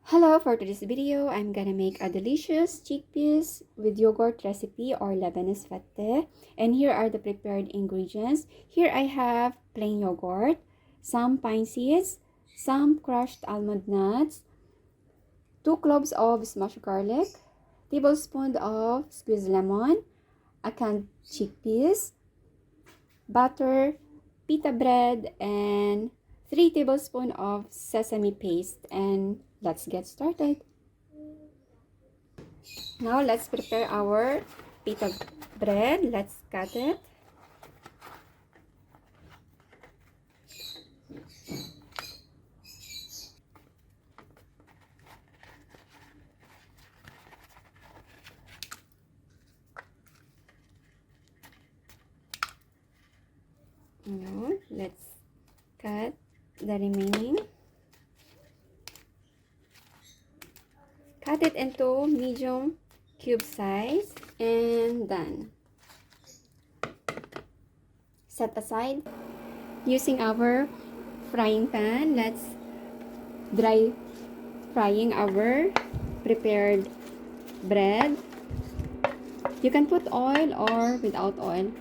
Hello, for today's video, I'm gonna make a delicious chickpeas with yogurt recipe or Lebanese Fatteh. And here are the prepared ingredients. Here I have plain yogurt, some pine seeds, some crushed almond nuts, 2 cloves of smashed garlic, tablespoon of squeezed lemon, a canned chickpeas, butter, pita bread, and 3 tablespoons of sesame paste. And let's get started. Now let's prepare our pita bread. Let's cut it. Now let's cut the remaining. Cut it into medium cube size and done. Set aside. Using our frying pan, let's dry frying our prepared bread. You can put oil or without oil.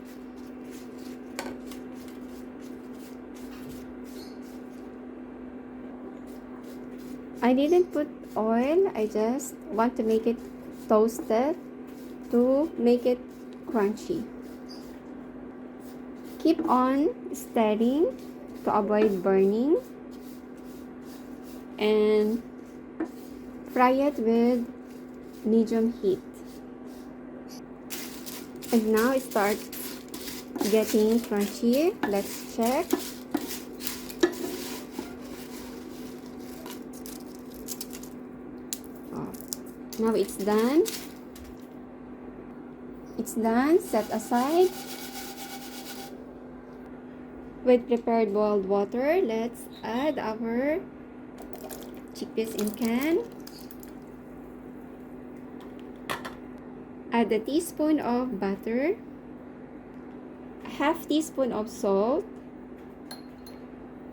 I didn't put oil, I just want to make it toasted to make it crunchy. Keep on stirring to avoid burning and fry it with medium heat. And now it starts getting crunchy. Let's check. Now it's done. It's done. Set aside. With prepared boiled water, let's add our chickpeas in can. Add a teaspoon of butter, a half teaspoon of salt,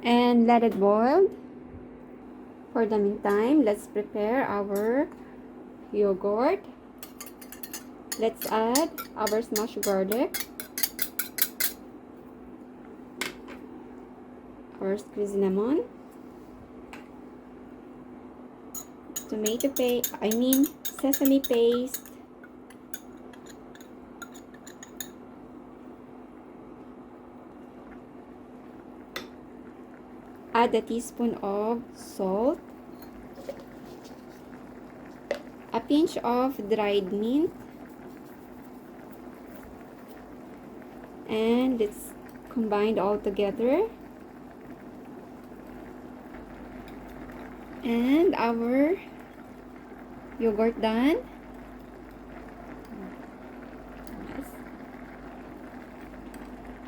and let it boil. For the meantime, let's prepare our yogurt. Let's add our smashed garlic, our squeezed lemon, sesame paste, add a teaspoon of salt, a pinch of dried mint, and it's combined all together. And our yogurt done. Yes.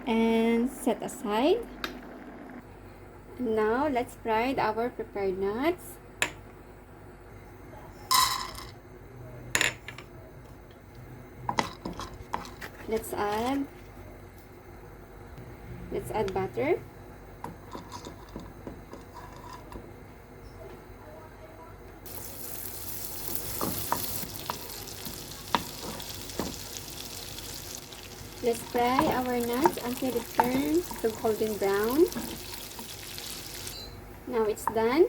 And set aside. Now let's fry our prepared nuts. Let's add butter. Let's fry our nuts until it turns to golden brown. Now it's done.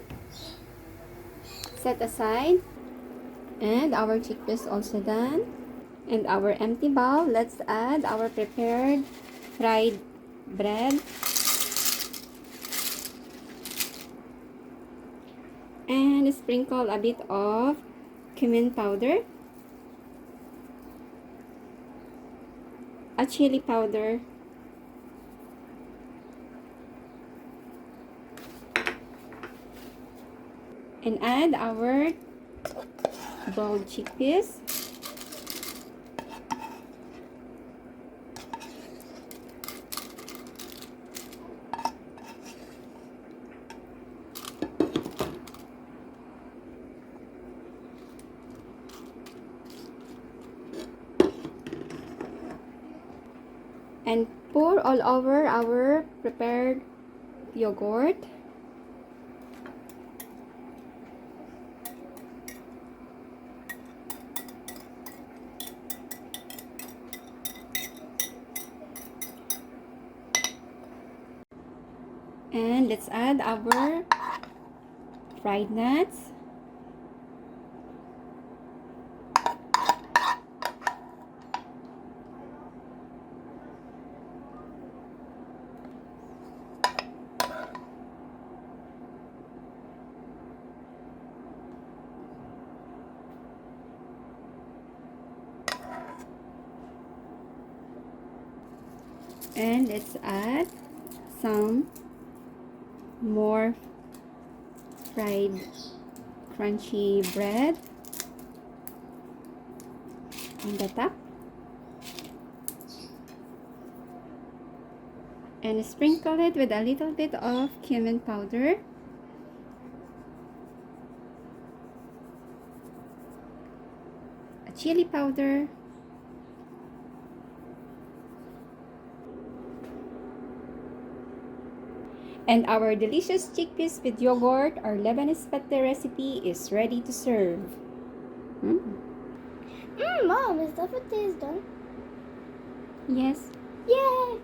Set aside. And our chickpeas also done. And our empty bowl, let's add our prepared fried bread. And sprinkle a bit of cumin powder, a chili powder, and add our boiled chickpeas. And pour all over our prepared yogurt. And let's add our fried nuts. And let's add some more fried crunchy bread on the top. And sprinkle it with a little bit of cumin powder. A chili powder. And our delicious chickpeas with yogurt or Lebanese Fatteh recipe is ready to serve. Mom, is the fatteh done? Yes. Yay!